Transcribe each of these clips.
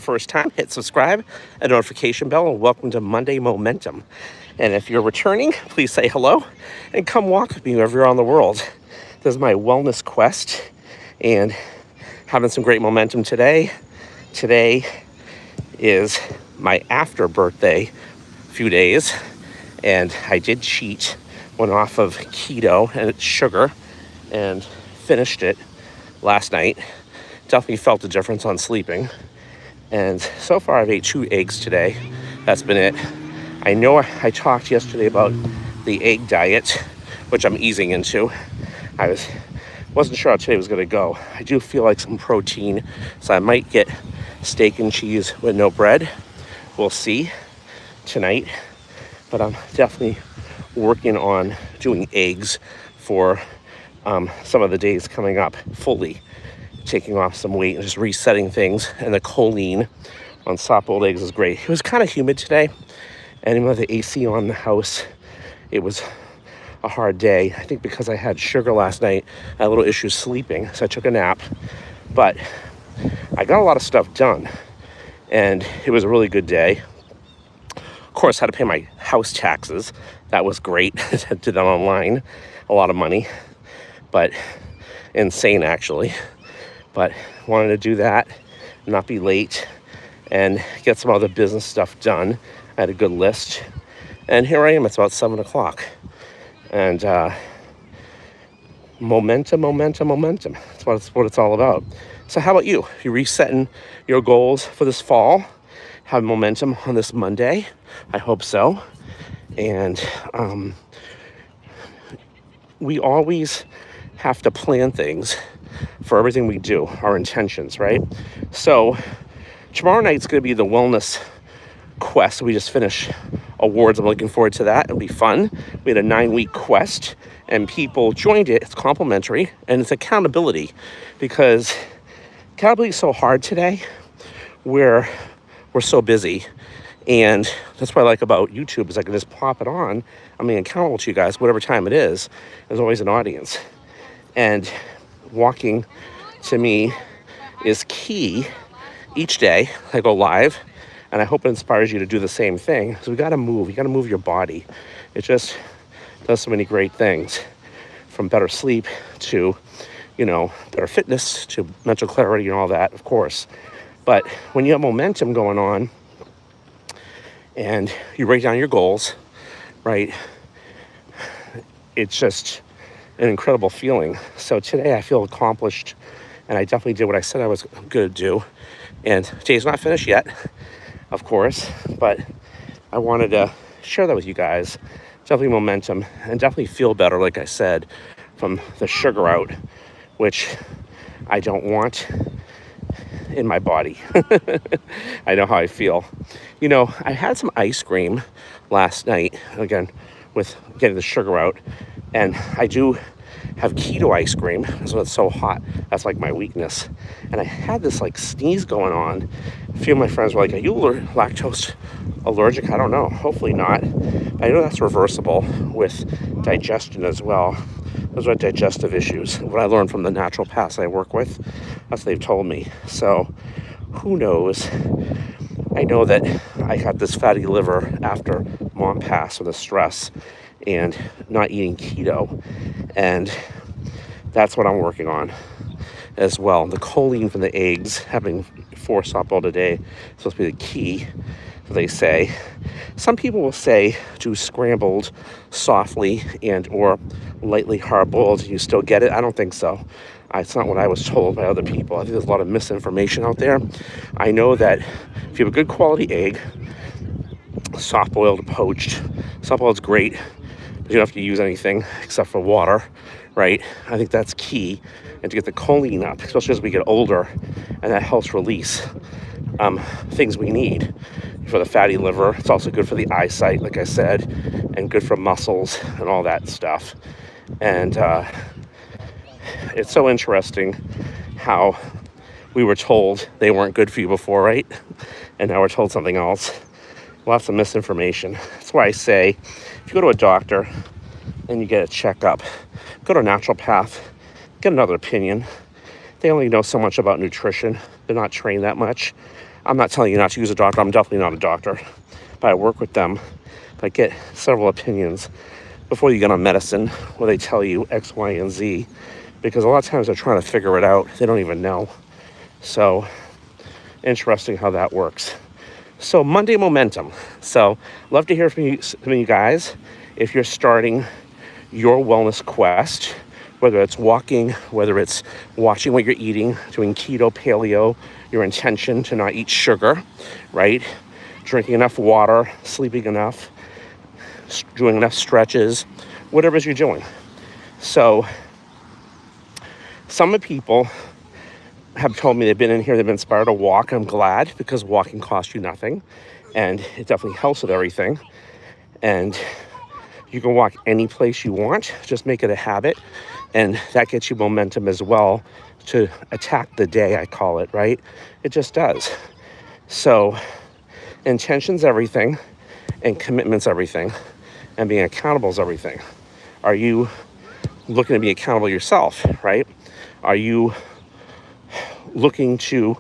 first time, hit subscribe and notification bell, and welcome to Monday Momentum. And if you're returning, please say hello and come walk with me wherever you're on the world. This is my wellness quest and having some great momentum today. Today is my after birthday few days, and I did cheat, went off of keto and sugar and finished it last night. Definitely felt the difference on sleeping. And so far I've ate 2 eggs today. That's been it. I know I talked yesterday about the egg diet, which I'm easing into. I wasn't sure how today was going to go. I do feel like some protein, so I might get steak and cheese with no bread. We'll see tonight. But I'm definitely working on doing eggs for some of the days coming up, fully taking off some weight and just resetting things. And the choline on soft-boiled eggs is great. It was kind of humid today, and even with the AC on in the house, it was a hard day. I think because I had sugar last night, I had a little issue sleeping, so I took a nap. But I got a lot of stuff done, and it was a really good day. Of course, I had to pay my house taxes. That was great. I did that online. A lot of money, but insane actually. But wanted to do that, not be late, and get some other business stuff done. I had a good list, and here I am. It's about 7 o'clock, and momentum. That's what it's all about. So how about you? You resetting your goals for this fall? Have momentum on this Monday? I hope so. And we always have to plan things for everything we do, our intentions, right? So tomorrow night's going to be the wellness quest. We just finished awards. I'm looking forward to that. It'll be fun. We had a 9-week quest, and people joined it. It's complimentary, and it's accountability, because accountability is so hard today. We're so busy, and that's what I like about YouTube is I can just pop it on. I'm being accountable to you guys, whatever time it is. There's always an audience, and walking to me is key. Each day I go live, and I hope it inspires you to do the same thing. So we got to move. You got to move your body. It just does so many great things, from better sleep to, better fitness to mental clarity and all that, of course. But when you have momentum going on and you write down your goals, right, it's just an incredible feeling. So today I feel accomplished, and I definitely did what I said I was going to do. And today's not finished yet, of course, but I wanted to share that with you guys. Definitely momentum, and definitely feel better, like I said, from the sugar out, which I don't want in my body. I know how I feel. I had some ice cream last night, again, with getting the sugar out, and I do have keto ice cream. That's why it's so hot. That's like my weakness. And I had this sneeze going on. A few of my friends were like, are you lactose allergic? I don't know. Hopefully not. I know that's reversible with digestion as well. Those are digestive issues. What I learned from the naturopaths I work with, that's what they've told me. So who knows? I know that I got this fatty liver after mom passed with the stress and not eating keto. And that's what I'm working on as well. The choline from the eggs, having 4 softball a day, is supposed to be the key, they say. Some people will say do scrambled softly and or lightly hard-boiled. You still get it? I don't think so. It's not what I was told by other people. I think there's a lot of misinformation out there. I know that if you have a good quality egg, soft-boiled, poached, soft-boiled's great. You don't have to use anything except for water, right? I think that's key, and to get the choline up, especially as we get older, and that helps release things we need for the fatty liver. It's also good for the eyesight, like I said, and good for muscles and all that stuff. And it's so interesting how we were told they weren't good for you before, right? And now we're told something else. Lots of misinformation. That's why I say, if you go to a doctor and you get a checkup, go to a naturopath, get another opinion. They only know so much about nutrition. They're not trained that much. I'm not telling you not to use a doctor. I'm definitely not a doctor, but I work with them. I get several opinions before you get on medicine where they tell you X, Y, and Z, because a lot of times they're trying to figure it out. They don't even know. So interesting how that works. So Monday momentum. So love to hear from you guys. If you're starting your wellness quest, whether it's walking, whether it's watching what you're eating, doing keto, paleo, your intention to not eat sugar, right? Drinking enough water, sleeping enough, doing enough stretches, whatever it is you're doing. So some of the people have told me they've been in here, they've been inspired to walk. I'm glad, because walking costs you nothing, and it definitely helps with everything. And you can walk any place you want, just make it a habit, and that gets you momentum as well to attack the day, I call it, right? It just does. So intention's everything, and commitment's everything, and being accountable is everything. Are you looking to be accountable yourself, right? Are you looking to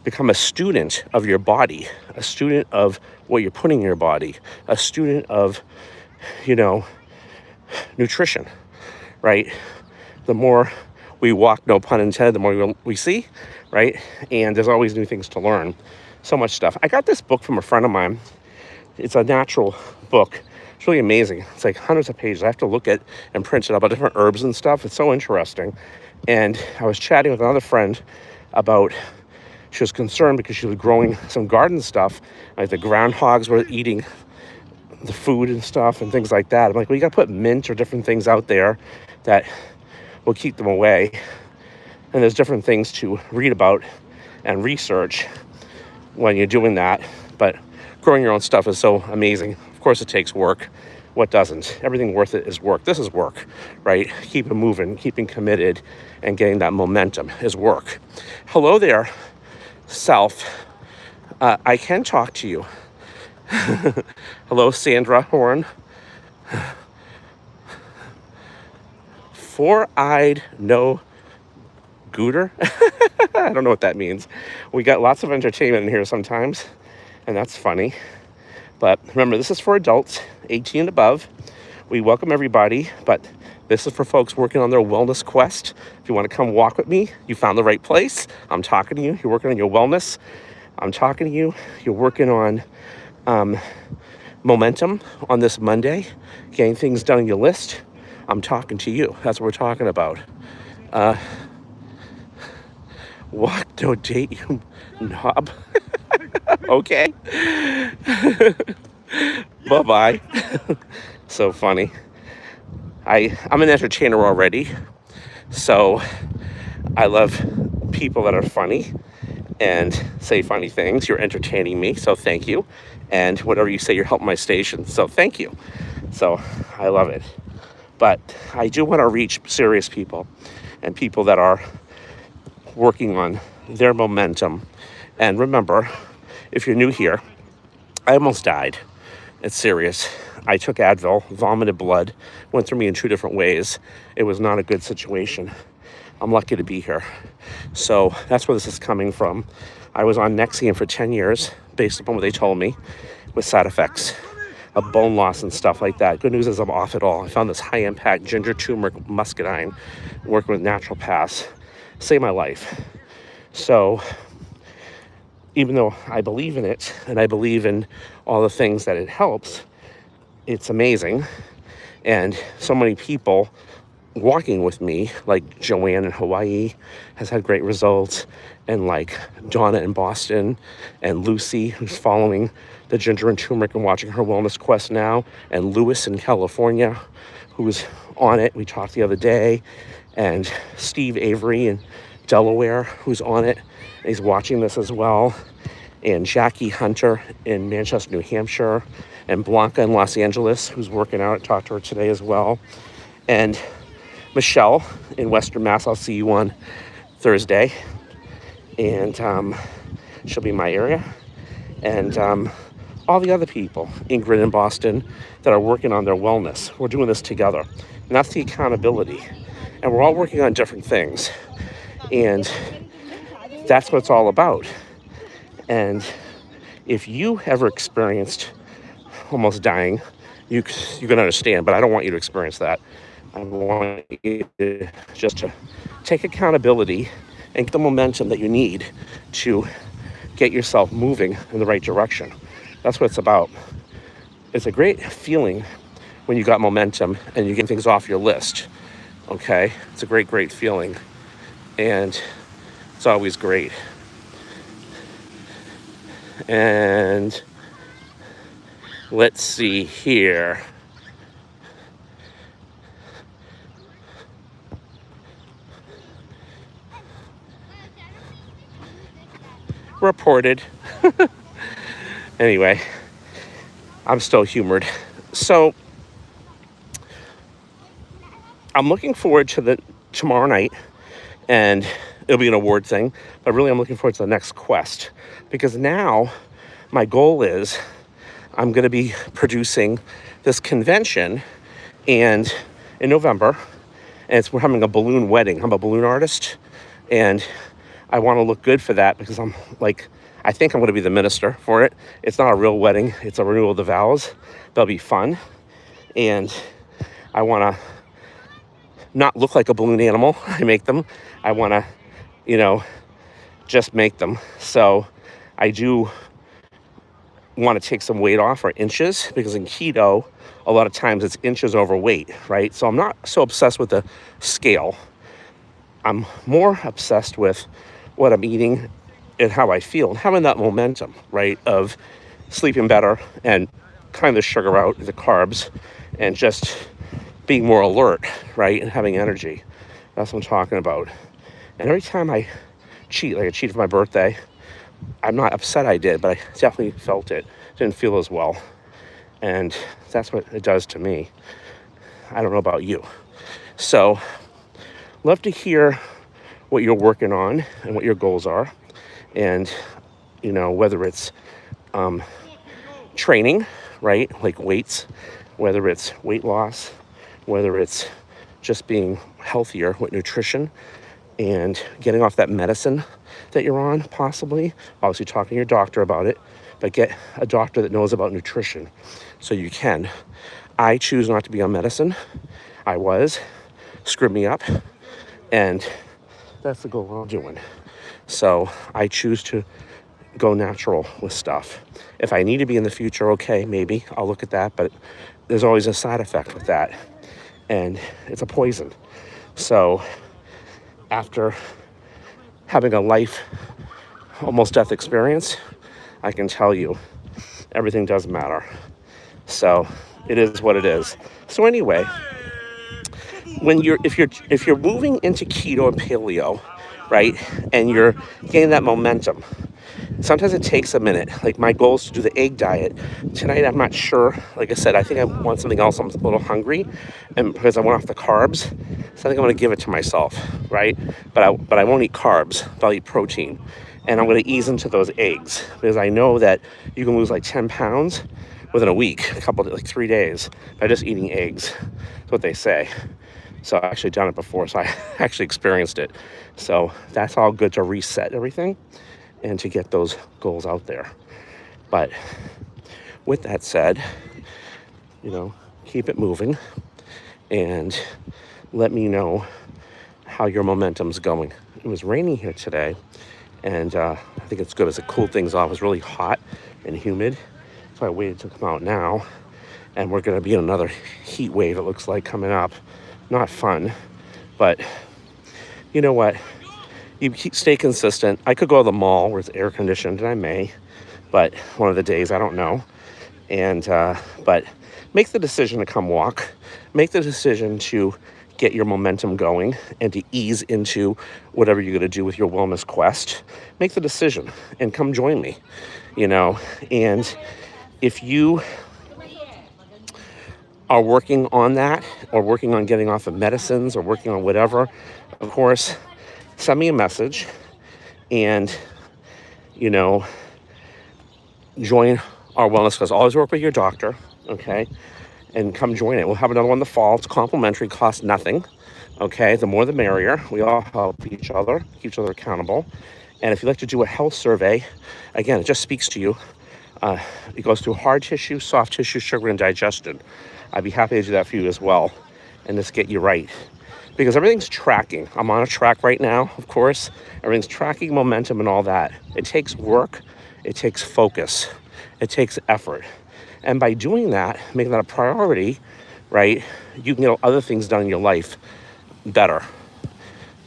become a student of your body, a student of what you're putting in your body, a student of, nutrition, right? The more we walk, no pun intended, the more we see, right? And there's always new things to learn. So much stuff. I got this book from a friend of mine. It's a natural book. It's really amazing. It's like hundreds of pages. I have to look at and print it about different herbs and stuff. It's so interesting. And I was chatting with another friend about, she was concerned because she was growing some garden stuff, like the groundhogs were eating the food and stuff and things like that. I'm like, well, you got to put mint or different things out there that will keep them away. And there's different things to read about and research when you're doing that. But growing your own stuff is so amazing. Of course, it takes work. What doesn't? Everything worth it is work. This is work, right? Keep it moving, keeping committed, and getting that momentum is work. Hello there, self. I can talk to you. Hello, Sandra Horn. Four-eyed no gooder. I don't know what that means. We got lots of entertainment in here sometimes, and that's funny. But remember, this is for adults, 18 and above. We welcome everybody, but this is for folks working on their wellness quest. If you want to come walk with me, you found the right place. I'm talking to you. You're working on your wellness. I'm talking to you. You're working on momentum on this Monday, getting things done on your list. I'm talking to you. That's what we're talking about. Walk, no date, you knob. Okay. Bye-bye. So funny. I'm an entertainer already, so I love people that are funny and say funny things. You're entertaining me, so thank you. And whatever you say, you're helping my station, so thank you. So I love it. But I do want to reach serious people and people that are working on their momentum. And remember, if you're new here, I almost died. It's serious. I took Advil, vomited blood, went through me in 2 different ways. It was not a good situation. I'm lucky to be here. So that's where this is coming from. I was on Nexium for 10 years, based upon what they told me, with side effects of bone loss and stuff like that. Good news is I'm off it all. I found this high-impact ginger, turmeric, muscadine, working with naturopaths, saved my life. So even though I believe in it, and I believe in all the things that it helps, it's amazing. And so many people walking with me, like Joanne in Hawaii has had great results, and like Donna in Boston, and Lucy, who's following the ginger and turmeric and watching her wellness quest now, and Lewis in California, who's on it. We talked the other day, and Steve Avery in Delaware, who's on it, and he's watching this as well, and Jackie Hunter in Manchester, New Hampshire, and Blanca in Los Angeles, who's working out. I talked to her today as well, and Michelle in Western Mass. I'll see you on Thursday, and she'll be in my area, and all the other people, Ingrid in Boston, that are working on their wellness. We're doing this together, and that's the accountability, and we're all working on different things, and that's what it's all about. And if you ever experienced almost dying, you can understand, but I don't want you to experience that. I want you to just to take accountability and get the momentum that you need to get yourself moving in the right direction. That's what it's about. It's a great feeling when you got momentum and you get things off your list. Okay? It's a great, great feeling. And it's always great. And let's see here. Reported. Anyway, I'm still humored. So I'm looking forward to the tomorrow night, and it'll be an award thing, but really I'm looking forward to the next quest, because now my goal is I'm going to be producing this convention and in November, and we're having a balloon wedding. I'm a balloon artist, and I want to look good for that because I think I'm going to be the minister for it. It's not a real wedding. It's a renewal of the vows. They'll be fun. And I want to not look like a balloon animal. I make them. I want to, just make them. So I do want to take some weight off, or inches, because in keto, a lot of times it's inches overweight, right? So I'm not so obsessed with the scale. I'm more obsessed with what I'm eating and how I feel, and having that momentum, right, of sleeping better and cutting the sugar out, the carbs, and just being more alert, right, and having energy. That's what I'm talking about. And every time I cheat, like I cheated for my birthday, I'm not upset I did, but I definitely felt it. Didn't feel as well. And that's what it does to me. I don't know about you. So, love to hear what you're working on and what your goals are. And, whether it's training, right, like weights, whether it's weight loss, whether it's just being healthier with nutrition and getting off that medicine that you're on, possibly. Obviously talking to your doctor about it, but get a doctor that knows about nutrition so you can. I choose not to be on medicine. I was. Screwed me up. And that's the goal I'm doing. So I choose to go natural with stuff. If I need to be in the future, okay, maybe I'll look at that, but there's always a side effect with that. And it's a poison. So after having a life almost death experience, I can tell you everything does matter. So it is what it is. So anyway, if you're moving into keto and paleo, right, and you're getting that momentum, sometimes it takes a minute. Like my goal is to do the egg diet. Tonight I'm not sure. Like I said, I think I want something else. I'm a little hungry, and because I went off the carbs, so I think I'm going to give it to myself, right? But I won't eat carbs. But I'll eat protein, and I'm going to ease into those eggs because I know that you can lose like 10 pounds within a week, 3 days by just eating eggs. That's what they say. So I've actually done it before, so I actually experienced it. So that's all good to reset everything and to get those goals out there. But with that said, keep it moving and let me know how your momentum's going. It was raining here today, and I think it's good as it cooled things off. It was really hot and humid, so I waited to come out now, and we're going to be in another heat wave, it looks like, coming up. Not fun, but you know what? You stay consistent. I could go to the mall where it's air conditioned, and I may, but one of the days, I don't know. And but make the decision to come walk. Make the decision to get your momentum going and to ease into whatever you're going to do with your wellness quest. Make the decision and come join me. And if you are working on that, or working on getting off of medicines, or working on whatever, of course, send me a message and, join our wellness class. Always work with your doctor, okay? And come join it. We'll have another one in the fall. It's complimentary, costs nothing, okay? The more the merrier. We all help each other, keep each other accountable. And if you'd like to do a health survey, again, it just speaks to you. It goes through hard tissue, soft tissue, sugar, and digestion. I'd be happy to do that for you as well and just get you right. Because everything's tracking. I'm on a track right now, of course. Everything's tracking momentum and all that. It takes work. It takes focus. It takes effort. And by doing that, making that a priority, right, you can get other things done in your life better.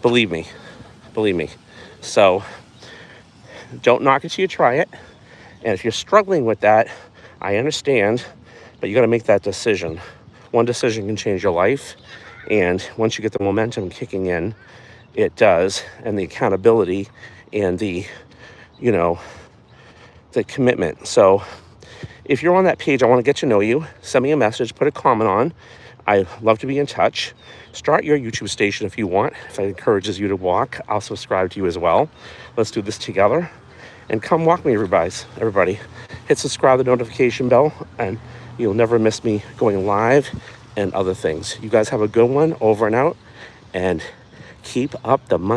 Believe me. So don't knock it till you try it. And if you're struggling with that, I understand, but you got to make that decision. One decision can change your life. And once you get the momentum kicking in, it does. And the accountability and the commitment. So if you're on that page, I want to get to know you. Send me a message, put a comment on. I love to be in touch. Start your YouTube station if you want. If it encourages you to walk, I'll subscribe to you as well. Let's do this together. And come walk me, everybody. Hit subscribe, the notification bell, and you'll never miss me going live and other things. You guys have a good one. Over and out. And keep up the money.